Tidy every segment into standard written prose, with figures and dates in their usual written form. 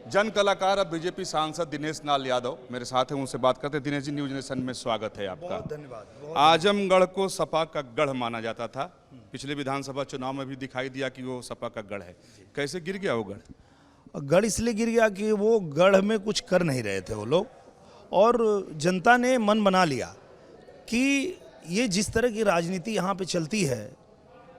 जन कलाकार अब बीजेपी सांसद दिनेश लाल यादव मेरे साथ हैं, उनसे बात करते हैं। दिनेश जी, न्यूज नेशन में स्वागत है आपका। बहुत धन्यवाद। आजमगढ़ को सपा का गढ़ माना जाता था, पिछले विधानसभा चुनाव में भी दिखाई दिया कि वो सपा का गढ़ है। कैसे गिर गया वो गढ़? गढ़ इसलिए गिर गया कि वो गढ़ में कुछ कर नहीं रहे थे वो लोग, और जनता ने मन बना लिया कि ये जिस तरह की राजनीति यहाँ पे चलती है,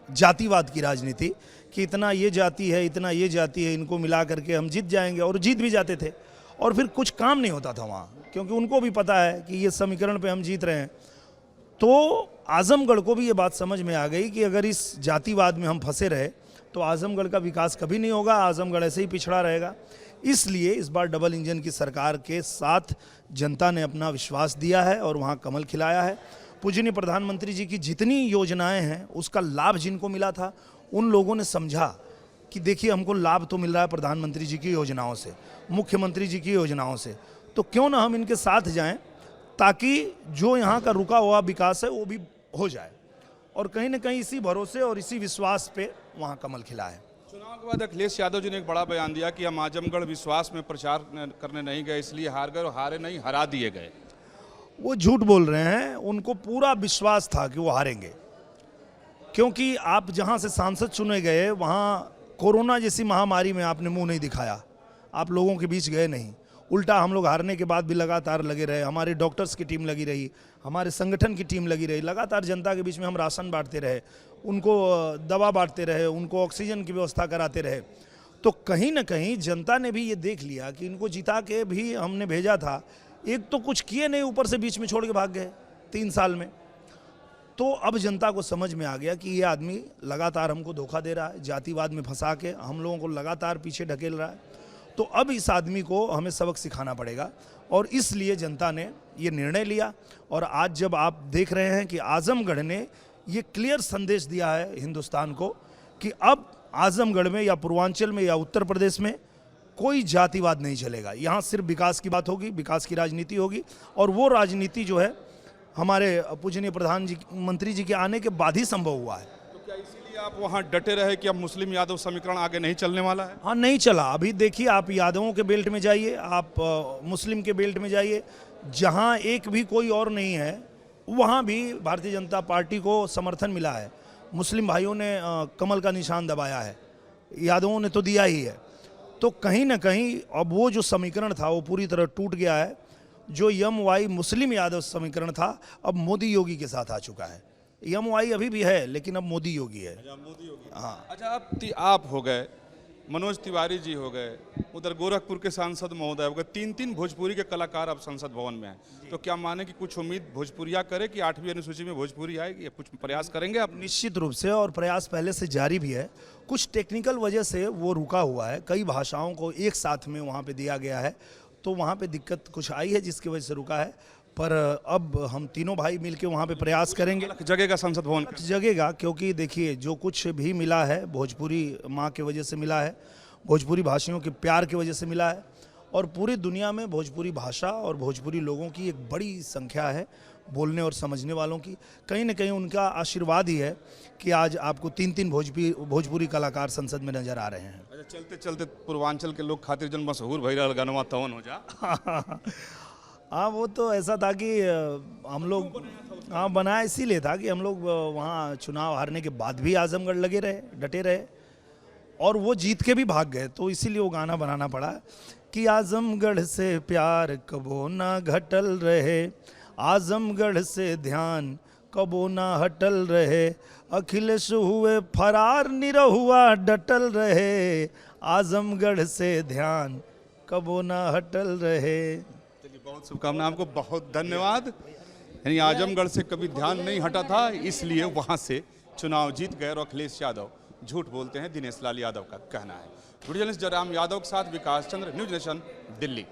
जातिवाद की राजनीति, कि इतना ये जाति है, इतना ये जाति है, इनको मिला करके हम जीत जाएंगे, और जीत भी जाते थे। और फिर कुछ काम नहीं होता था वहाँ, क्योंकि उनको भी पता है कि ये समीकरण पे हम जीत रहे हैं। तो आजमगढ़ को भी ये बात समझ में आ गई कि अगर इस जातिवाद में हम फंसे रहे तो आजमगढ़ का विकास कभी नहीं होगा, आजमगढ़ ऐसे ही पिछड़ा रहेगा। इसलिए इस बार डबल इंजन की सरकार के साथ जनता ने अपना विश्वास दिया है और वहाँ कमल खिलाया है। पूजनीय प्रधानमंत्री जी की जितनी योजनाएं हैं उसका लाभ जिनको मिला था, उन लोगों ने समझा कि देखिए हमको लाभ तो मिल रहा है प्रधानमंत्री जी की योजनाओं से, मुख्यमंत्री जी की योजनाओं से, तो क्यों ना हम इनके साथ जाएं, ताकि जो यहाँ का रुका हुआ विकास है वो भी हो जाए। और कहीं ना कहीं इसी भरोसे और इसी विश्वास पे वहाँ कमल खिला है। चुनाव के बाद अखिलेश यादव जी ने एक बड़ा बयान दिया कि हम आजमगढ़ विश्वास में प्रचार करने नहीं गए, इसलिए हार गए, और हारे नहीं, हरा दिए गए। वो झूठ बोल रहे हैं। उनको पूरा विश्वास था कि वो हारेंगे, क्योंकि आप जहां से सांसद चुने गए वहां कोरोना जैसी महामारी में आपने मुंह नहीं दिखाया, आप लोगों के बीच गए नहीं। उल्टा हम लोग हारने के बाद भी लगातार लगे रहे, हमारे डॉक्टर्स की टीम लगी रही, हमारे संगठन की टीम लगी रही, लगातार जनता के बीच में हम राशन बांटते रहे, उनको दवा बांटते रहे, उनको ऑक्सीजन की व्यवस्था कराते रहे। तो कहीं ना कहीं जनता ने भी ये देख लिया कि इनको जिता के भी हमने भेजा था, एक तो कुछ किए नहीं, ऊपर से बीच में छोड़ के भाग गए 3 साल में। तो अब जनता को समझ में आ गया कि ये आदमी लगातार हमको धोखा दे रहा है, जातिवाद में फंसा के हम लोगों को लगातार पीछे ढकेल रहा है। तो अब इस आदमी को हमें सबक सिखाना पड़ेगा, और इसलिए जनता ने ये निर्णय लिया। और आज जब आप देख रहे हैं कि आजमगढ़ ने ये क्लियर संदेश दिया है हिंदुस्तान को कि अब आजमगढ़ में या पूर्वांचल में या उत्तर प्रदेश में कोई जातिवाद नहीं चलेगा। यहाँ सिर्फ विकास की बात होगी, विकास की राजनीति होगी, और वो राजनीति जो है हमारे पूजनीय प्रधानमंत्री जी के आने के बाद ही संभव हुआ है। तो क्या इसीलिए आप वहाँ डटे रहे कि अब मुस्लिम यादव समीकरण आगे नहीं चलने वाला है? हाँ, नहीं चला। अभी देखिए, आप यादवों के बेल्ट में जाइए, आप मुस्लिम के बेल्ट में जाइए, जहाँ एक भी कोई और नहीं है वहाँ भी भारतीय जनता पार्टी को समर्थन मिला है। मुस्लिम भाइयों ने कमल का निशान दबाया है, यादवों ने तो दिया ही है। तो कहीं ना कहीं अब वो जो समीकरण था वो पूरी तरह टूट गया है। जो MY मुस्लिम यादव समीकरण था अब मोदी योगी के साथ आ चुका है। MY अभी भी है, लेकिन अब मोदी योगी है। मोदी योगी। हाँ। अच्छा, आप हो गए, मनोज तिवारी जी हो गए, उधर गोरखपुर के सांसद महोदय हो गए, 3 भोजपुरी के कलाकार अब संसद भवन में हैं। तो क्या माने कि कुछ उम्मीद भोजपुरिया करे कि 8वीं अनुसूची में भोजपुरी आएगी, या कुछ प्रयास करेंगे आप? निश्चित रूप से, और प्रयास पहले से जारी भी है। कुछ टेक्निकल वजह से वो रुका हुआ है, कई भाषाओं को एक साथ में वहाँ पे दिया गया है, तो वहाँ पे दिक्कत कुछ आई है जिसकी वजह से रुका है। पर अब हम तीनों भाई मिलके वहाँ पे प्रयास करेंगे। जगेगा संसद भवन? जगेगा, क्योंकि देखिए जो कुछ भी मिला है भोजपुरी माँ के वजह से मिला है, भोजपुरी भाषियों के प्यार की वजह से मिला है, और पूरी दुनिया में भोजपुरी भाषा और भोजपुरी लोगों की एक बड़ी संख्या है, बोलने और समझने वालों की। कहीं ना कहीं उनका आशीर्वाद ही है कि आज आपको 3 भोजपुरी कलाकार संसद में नजर आ रहे हैं। अच्छा, चलते चलते पूर्वांचल के लोग खातिर जन मशहूर भैया गनवा तवन हो जा। हाँ, वो तो ऐसा था कि हम लोग, हाँ, बनाया इसीलिए था कि हम लोग वहाँ चुनाव हारने के बाद भी आजमगढ़ लगे रहे, डटे रहे, और वो जीत के भी भाग गए। तो इसीलिए वो गाना बनाना पड़ा कि आजमगढ़ से प्यार कबो ना घटल रहे, आजमगढ़ से ध्यान कबो ना हटल रहे, अखिलेश हुए फरार निरहुआ डटल रहे, आजमगढ़ से ध्यान कबो ना हटल रहे। बहुत शुभकामनाएं आपको, बहुत धन्यवाद। यानी आजमगढ़ से कभी ध्यान नहीं हटा था, इसलिए वहां से चुनाव जीत गए। और अखिलेश यादव झूठ बोलते हैं, दिनेश लाल यादव का कहना है। वीडियो जर्नलिस्ट जयराम यादव के साथ विकास चंद्र, न्यूज नेशन, दिल्ली।